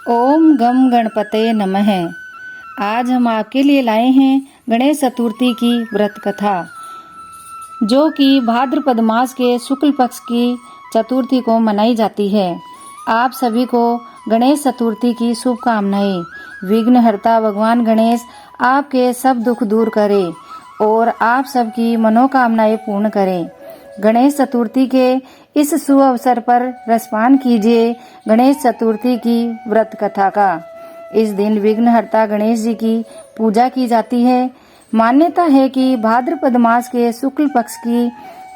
ओम गम गणपतये नमः। आज हम आपके लिए लाए हैं गणेश चतुर्थी की व्रत कथा, जो कि भाद्रपद मास के शुक्ल पक्ष की चतुर्थी को मनाई जाती है। आप सभी को गणेश चतुर्थी की शुभकामनाएं। विघ्नहर्ता भगवान गणेश आपके सब दुख दूर करे और आप सबकी मनोकामनाएं पूर्ण करे। गणेश चतुर्थी के इस शुभ अवसर पर रसपान कीजिए गणेश चतुर्थी की व्रत कथा का। इस दिन विघ्नहर्ता गणेश जी की पूजा की जाती है। मान्यता है कि भाद्रपद मास के शुक्ल पक्ष की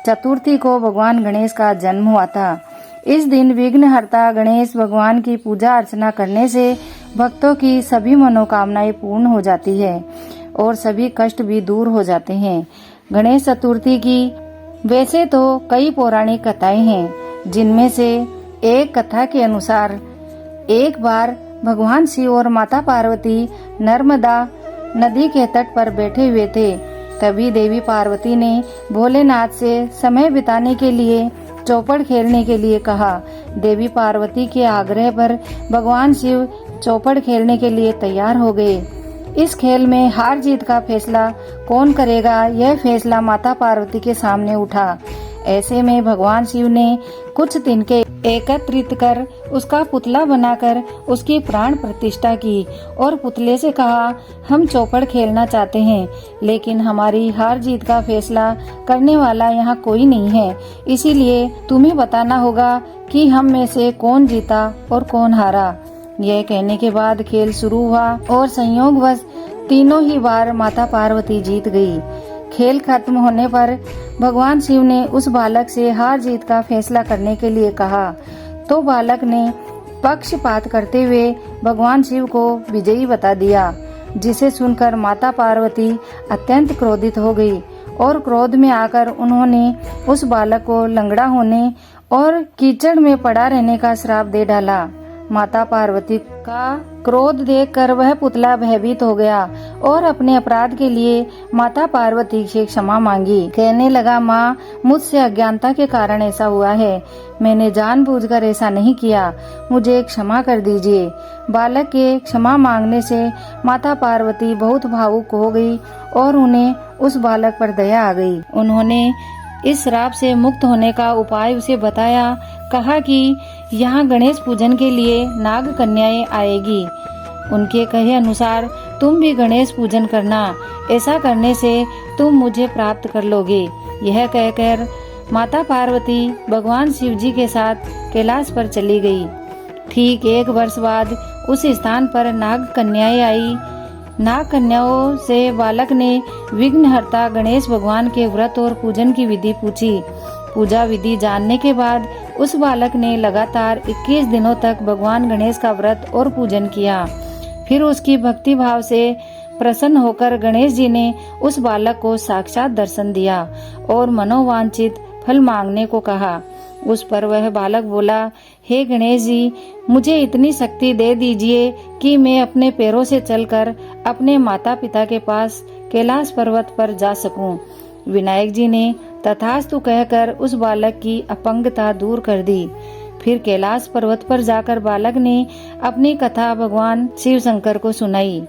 चतुर्थी को भगवान गणेश का जन्म हुआ था। इस दिन विघ्नहर्ता गणेश भगवान की पूजा अर्चना करने से भक्तों की सभी मनोकामनाएं पूर्ण हो जाती है और सभी कष्ट भी दूर हो जाते हैं। गणेश चतुर्थी की वैसे तो कई पौराणिक कथाएं हैं, जिनमें से एक कथा के अनुसार एक बार भगवान शिव और माता पार्वती नर्मदा नदी के तट पर बैठे हुए थे। तभी देवी पार्वती ने भोलेनाथ से समय बिताने के लिए चौपड़ खेलने के लिए कहा। देवी पार्वती के आग्रह पर भगवान शिव चौपड़ खेलने के लिए तैयार हो गए। इस खेल में हार जीत का फैसला कौन करेगा, यह फैसला माता पार्वती के सामने उठा। ऐसे में भगवान शिव ने कुछ तिनके एकत्रित कर उसका पुतला बनाकर उसकी प्राण प्रतिष्ठा की और पुतले से कहा, हम चौपड़ खेलना चाहते हैं, लेकिन हमारी हार जीत का फैसला करने वाला यहाँ कोई नहीं है, इसीलिए तुम्हें बताना होगा कि हम में से कौन जीता और कौन हारा। यह कहने के बाद खेल शुरू हुआ और संयोगवश तीनों ही बार माता पार्वती जीत गई। खेल खत्म होने पर भगवान शिव ने उस बालक से हार जीत का फैसला करने के लिए कहा, तो बालक ने पक्षपात करते हुए भगवान शिव को विजयी बता दिया, जिसे सुनकर माता पार्वती अत्यंत क्रोधित हो गई और क्रोध में आकर उन्होंने उस बालक को लंगड़ा होने और कीचड़ में पड़ा रहने का श्राप दे डाला। माता पार्वती का क्रोध देखकर वह पुतला भयभीत हो गया और अपने अपराध के लिए माता पार्वती से क्षमा मांगी। कहने लगा, माँ, मुझसे अज्ञानता के कारण ऐसा हुआ है, मैंने जानबूझकर ऐसा नहीं किया, मुझे क्षमा कर दीजिए। बालक के क्षमा मांगने से माता पार्वती बहुत भावुक हो गई और उन्हें उस बालक पर दया आ गई। उन्होंने इस श्राप से मुक्त होने का उपाय उसे बताया। कहा कि यहाँ गणेश पूजन के लिए नाग कन्याएं आएगी, उनके कहे अनुसार तुम भी गणेश पूजन करना, ऐसा करने से तुम मुझे प्राप्त कर लोगे। यह कहकर माता पार्वती भगवान शिव जी के साथ कैलाश पर चली गई। ठीक 1 वर्ष बाद उस स्थान पर नाग कन्याएं आई। नाग कन्याओं से बालक ने विघ्नहर्ता गणेश भगवान के व्रत और पूजन की विधि पूछी। पूजा विधि जानने के बाद उस बालक ने लगातार 21 दिनों तक भगवान गणेश का व्रत और पूजन किया। फिर उसकी भक्ति भाव से प्रसन्न होकर गणेश जी ने उस बालक को साक्षात दर्शन दिया और मनोवांछित फल मांगने को कहा। उस पर वह बालक बोला, हे गणेश जी, मुझे इतनी शक्ति दे दीजिए कि मैं अपने पैरों से चलकर अपने माता पिता के पास कैलाश पर्वत पर जा सकूं। विनायक जी ने तथास्तु कहकर उस बालक की अपंगता दूर कर दी। फिर कैलाश पर्वत पर जाकर बालक ने अपनी कथा भगवान शिव शंकर को सुनाई।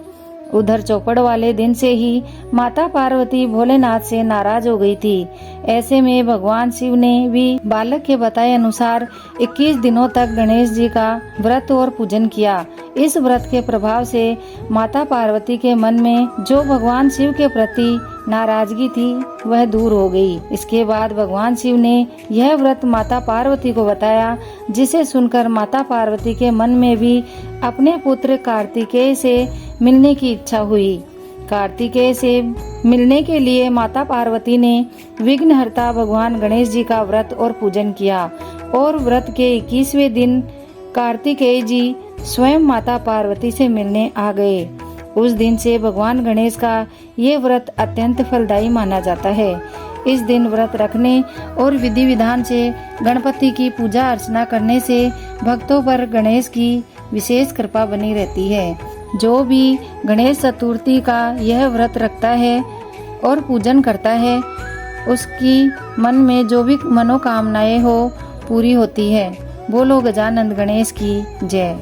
उधर चौपड़ वाले दिन से ही माता पार्वती भोलेनाथ से नाराज हो गई थी। ऐसे में भगवान शिव ने भी बालक के बताए अनुसार 21 दिनों तक गणेश जी का व्रत और पूजन किया। इस व्रत के प्रभाव से माता पार्वती के मन में जो भगवान शिव के प्रति नाराजगी थी वह दूर हो गई। इसके बाद भगवान शिव ने यह व्रत माता पार्वती को बताया, जिसे सुनकर माता पार्वती के मन में भी अपने पुत्र कार्तिकेय से मिलने की इच्छा हुई। कार्तिकेय से मिलने के लिए माता पार्वती ने विघ्नहर्ता भगवान गणेश जी का व्रत और पूजन किया और व्रत के 21वें दिन कार्तिकेय जी स्वयं माता पार्वती से मिलने आ गए। उस दिन से भगवान गणेश का ये व्रत अत्यंत फलदायी माना जाता है। इस दिन व्रत रखने और विधि विधान से गणपति की पूजा अर्चना करने से भक्तों पर गणेश की विशेष कृपा बनी रहती है। जो भी गणेश चतुर्थी का यह व्रत रखता है और पूजन करता है, उसकी मन में जो भी मनोकामनाएं हो पूरी होती है। बोलो गजानन गणेश की जय।